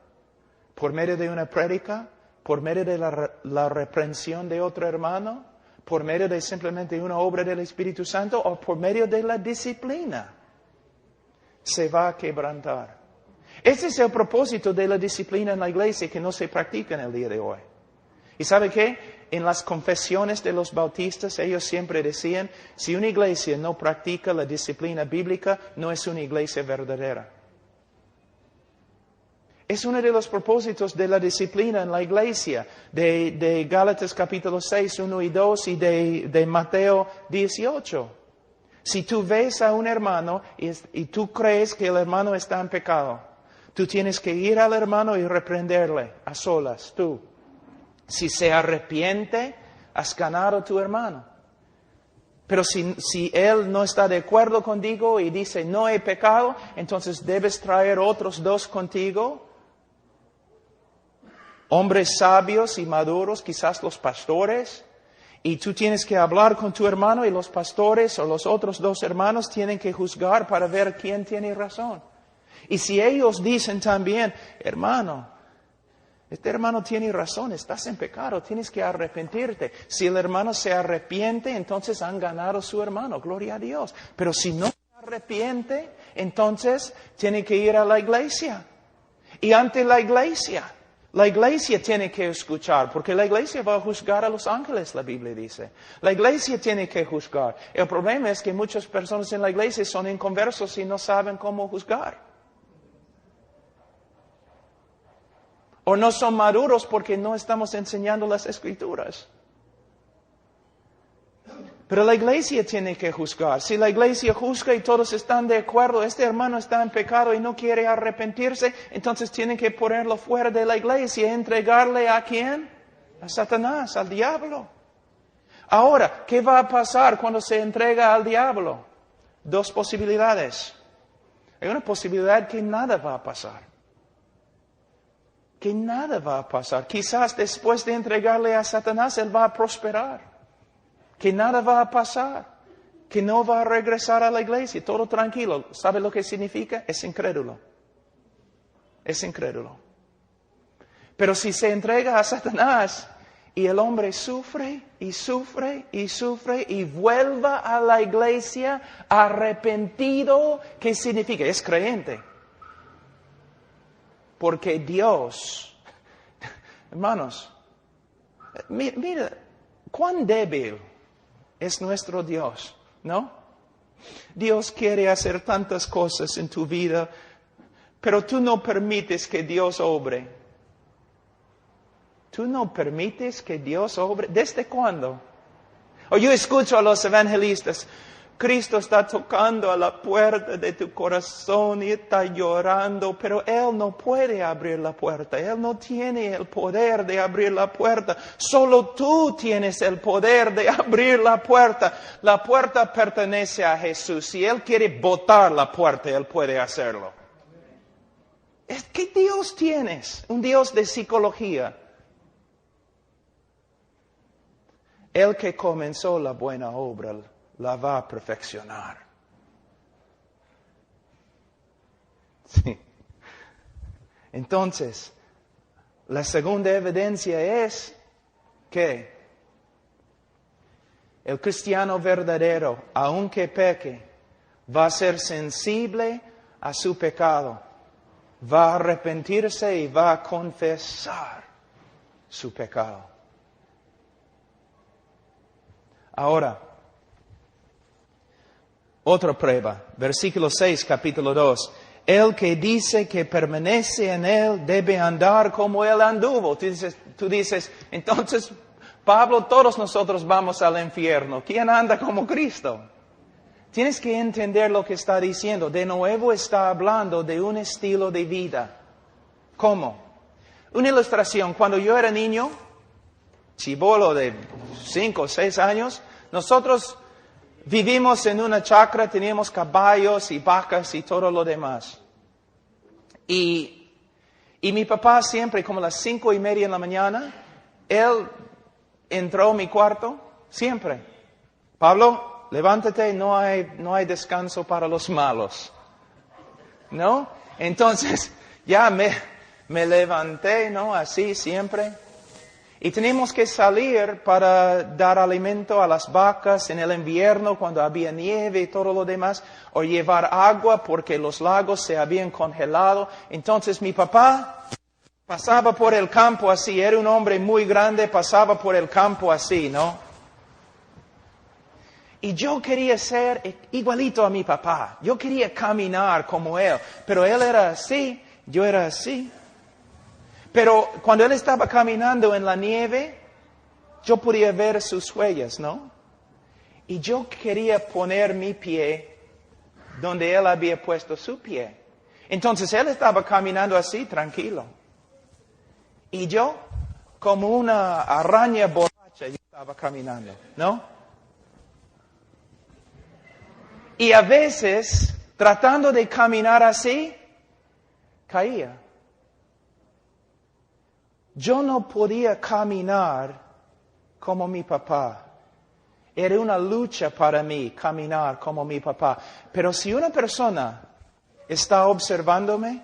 por medio de una prédica, por medio de la reprensión de otro hermano, por medio de simplemente una obra del Espíritu Santo o por medio de la disciplina, se va a quebrantar. Ese es el propósito de la disciplina en la iglesia que no se practica en el día de hoy. ¿Y sabe qué? En las confesiones de los bautistas ellos siempre decían, si una iglesia no practica la disciplina bíblica, no es una iglesia verdadera. Es uno de los propósitos de la disciplina en la iglesia, de Gálatas capítulo 6, 1 y 2 y de Mateo 18. Si tú ves a un hermano y tú crees que el hermano está en pecado, tú tienes que ir al hermano y reprenderle a solas, tú. Si se arrepiente, has ganado a tu hermano. Pero si él no está de acuerdo contigo y dice, no he pecado, entonces debes traer otros dos contigo. Hombres sabios y maduros, quizás los pastores. Y tú tienes que hablar con tu hermano y los pastores o los otros dos hermanos tienen que juzgar para ver quién tiene razón. Y si ellos dicen también, hermano, este hermano tiene razón, estás en pecado, tienes que arrepentirte. Si el hermano se arrepiente, entonces han ganado a su hermano, gloria a Dios. Pero si no se arrepiente, entonces tiene que ir a la iglesia. Y ante la iglesia tiene que escuchar, porque la iglesia va a juzgar a los ángeles, la Biblia dice. La iglesia tiene que juzgar. El problema es que muchas personas en la iglesia son inconversos y no saben cómo juzgar. O no son maduros porque no estamos enseñando las Escrituras. Pero la iglesia tiene que juzgar. Si la iglesia juzga y todos están de acuerdo, este hermano está en pecado y no quiere arrepentirse, entonces tienen que ponerlo fuera de la iglesia y entregarle ¿a quién? A Satanás, al diablo. Ahora, ¿qué va a pasar cuando se entrega al diablo? Dos posibilidades. Hay una posibilidad que nada va a pasar. Que nada va a pasar. Quizás después de entregarle a Satanás, él va a prosperar. Que nada va a pasar. Que no va a regresar a la iglesia. Todo tranquilo. ¿Sabe lo que significa? Es incrédulo. Es incrédulo. Pero si se entrega a Satanás y el hombre sufre y sufre y sufre y vuelva a la iglesia arrepentido, ¿qué significa? Es creyente. Porque Dios, hermanos, mira, cuán débil es nuestro Dios, ¿no? Dios quiere hacer tantas cosas en tu vida, pero tú no permites que Dios obre. Tú no permites que Dios obre. ¿Desde cuándo? O yo escucho a los evangelistas, Cristo está tocando a la puerta de tu corazón y está llorando, pero Él no puede abrir la puerta. Él no tiene el poder de abrir la puerta. Solo tú tienes el poder de abrir la puerta. La puerta pertenece a Jesús. Si Él quiere botar la puerta, Él puede hacerlo. ¿Qué Dios tienes? Un Dios de psicología. El que comenzó la buena obra la va a perfeccionar. Sí. Entonces, la segunda evidencia es que el cristiano verdadero, aunque peque, va a ser sensible a su pecado, va a arrepentirse y va a confesar su pecado. Ahora, otra prueba, versículo 6, capítulo 2. El que dice que permanece en él debe andar como él anduvo. Tú dices, entonces, Pablo, todos nosotros vamos al infierno. ¿Quién anda como Cristo? Tienes que entender lo que está diciendo. De nuevo está hablando de un estilo de vida. ¿Cómo? Una ilustración. Cuando yo era niño, chibolo de 5 o 6 años, nosotros vivimos en una chacra, teníamos caballos y vacas y todo lo demás. Y mi papá siempre, como a las 5:30 de la mañana, él entró a mi cuarto, siempre. Pablo, levántate, no hay descanso para los malos. ¿No? Entonces, ya me levanté, ¿no? Así siempre. Y teníamos que salir para dar alimento a las vacas en el invierno cuando había nieve y todo lo demás, o llevar agua porque los lagos se habían congelado. Entonces mi papá pasaba por el campo así, era un hombre muy grande, pasaba por el campo así, ¿no? Y yo quería ser igualito a mi papá, yo quería caminar como él, pero él era así, yo era así. Pero cuando él estaba caminando en la nieve, yo podía ver sus huellas, ¿no? Y yo quería poner mi pie donde él había puesto su pie. Entonces él estaba caminando así, tranquilo. Y yo, como una araña borracha, yo estaba caminando, ¿no? Y a veces, tratando de caminar así, caía. Yo no podía caminar como mi papá. Era una lucha para mí caminar como mi papá. Pero si una persona está observándome,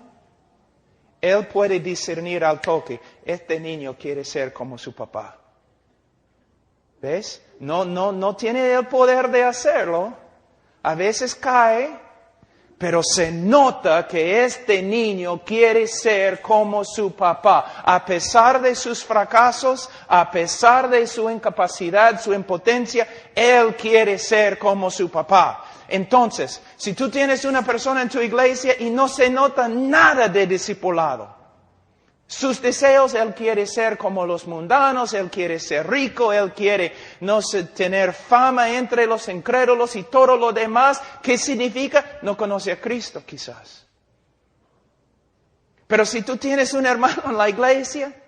él puede discernir al toque, este niño quiere ser como su papá. ¿Ves? No tiene el poder de hacerlo. A veces cae, pero se nota que este niño quiere ser como su papá. A pesar de sus fracasos, a pesar de su incapacidad, su impotencia, él quiere ser como su papá. Entonces, si tú tienes una persona en tu iglesia y no se nota nada de discipulado, sus deseos, él quiere ser como los mundanos, él quiere ser rico, él quiere tener fama entre los incrédulos y todo lo demás. ¿Qué significa? No conoce a Cristo, quizás. Pero si tú tienes un hermano en la iglesia,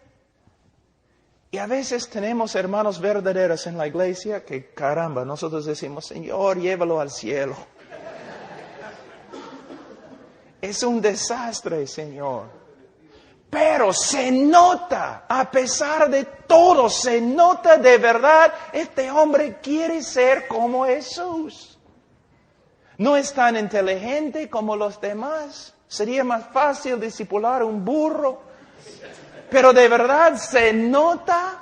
y a veces tenemos hermanos verdaderos en la iglesia, que caramba, nosotros decimos, Señor, llévalo al cielo. Es un desastre, Señor. Pero se nota, a pesar de todo, se nota de verdad, este hombre quiere ser como Jesús. No es tan inteligente como los demás. Sería más fácil discipular a un burro. Pero de verdad se nota.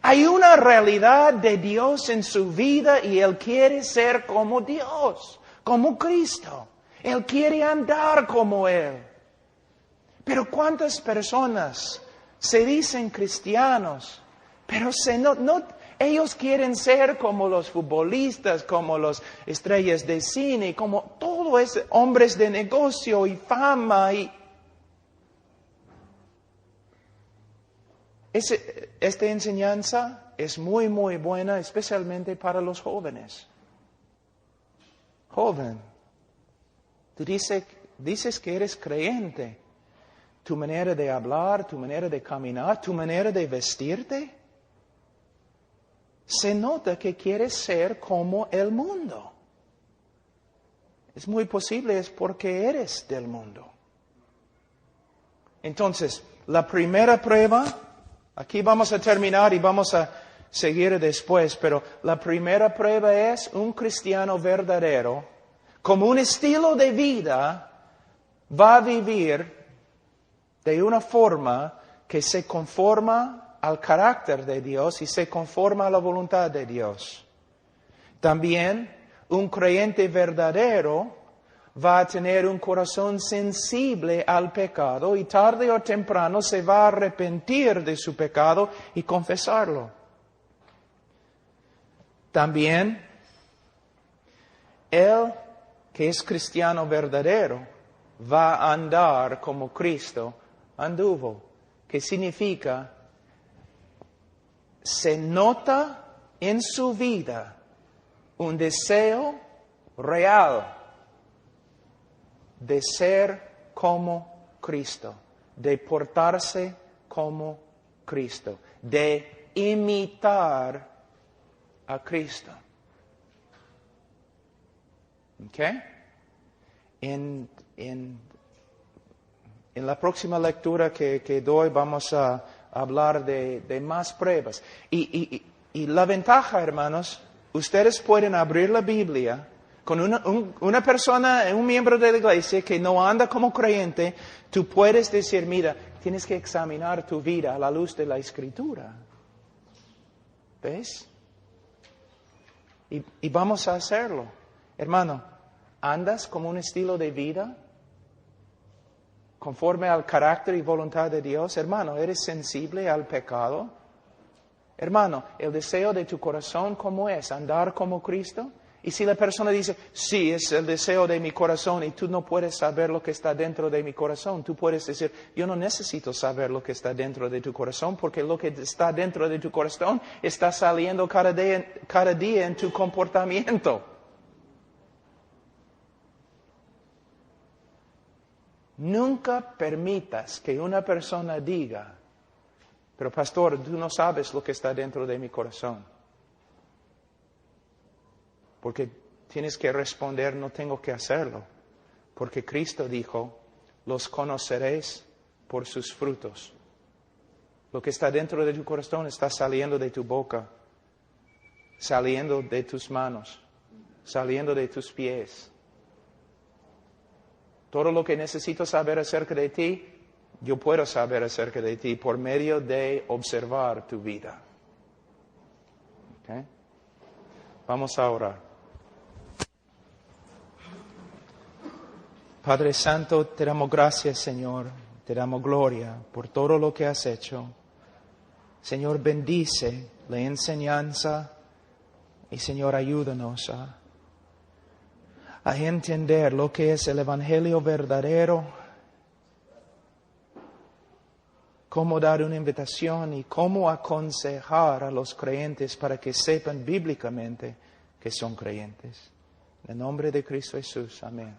Hay una realidad de Dios en su vida y Él quiere ser como Dios, como Cristo. Él quiere andar como Él. Pero ¿cuántas personas se dicen cristianos? Pero ellos quieren ser como los futbolistas, como los estrellas de cine, como todos hombres de negocio y fama. Esta enseñanza es muy, muy buena, especialmente para los jóvenes. Joven, tú dices que eres creyente. Tu manera de hablar, tu manera de caminar, tu manera de vestirte, se nota que quieres ser como el mundo. Es muy posible, es porque eres del mundo. Entonces, la primera prueba, aquí vamos a terminar y vamos a seguir después, pero la primera prueba es un cristiano verdadero como un estilo de vida, va a vivir de una forma que se conforma al carácter de Dios y se conforma a la voluntad de Dios. También un creyente verdadero va a tener un corazón sensible al pecado y tarde o temprano se va a arrepentir de su pecado y confesarlo. También, el que es cristiano verdadero va a andar como Cristo anduvo, que significa se nota en su vida un deseo real de ser como Cristo, de portarse como Cristo, de imitar a Cristo. ¿Ok? En la próxima lectura que doy vamos a hablar de más pruebas. Y la ventaja, hermanos, ustedes pueden abrir la Biblia con una persona, un miembro de la iglesia que no anda como creyente. Tú puedes decir, mira, tienes que examinar tu vida a la luz de la Escritura. ¿Ves? Y vamos a hacerlo. Hermano, ¿andas como un estilo de vida conforme al carácter y voluntad de Dios? Hermano, ¿eres sensible al pecado? Hermano, ¿el deseo de tu corazón cómo es? ¿Andar como Cristo? Y si la persona dice, sí, es el deseo de mi corazón y tú no puedes saber lo que está dentro de mi corazón, tú puedes decir, yo no necesito saber lo que está dentro de tu corazón porque lo que está dentro de tu corazón está saliendo cada día en tu comportamiento. Nunca permitas que una persona diga, pero pastor, tú no sabes lo que está dentro de mi corazón. Porque tienes que responder, no tengo que hacerlo. Porque Cristo dijo, los conoceréis por sus frutos. Lo que está dentro de tu corazón está saliendo de tu boca, saliendo de tus manos, saliendo de tus pies. Todo lo que necesito saber acerca de ti, yo puedo saber acerca de ti por medio de observar tu vida. ¿Okay? Vamos a orar. Padre Santo, te damos gracias, Señor, te damos gloria por todo lo que has hecho. Señor, bendice la enseñanza y, Señor, ayúdanos a entender lo que es el Evangelio verdadero, cómo dar una invitación y cómo aconsejar a los creyentes para que sepan bíblicamente que son creyentes. En el nombre de Cristo Jesús. Amén.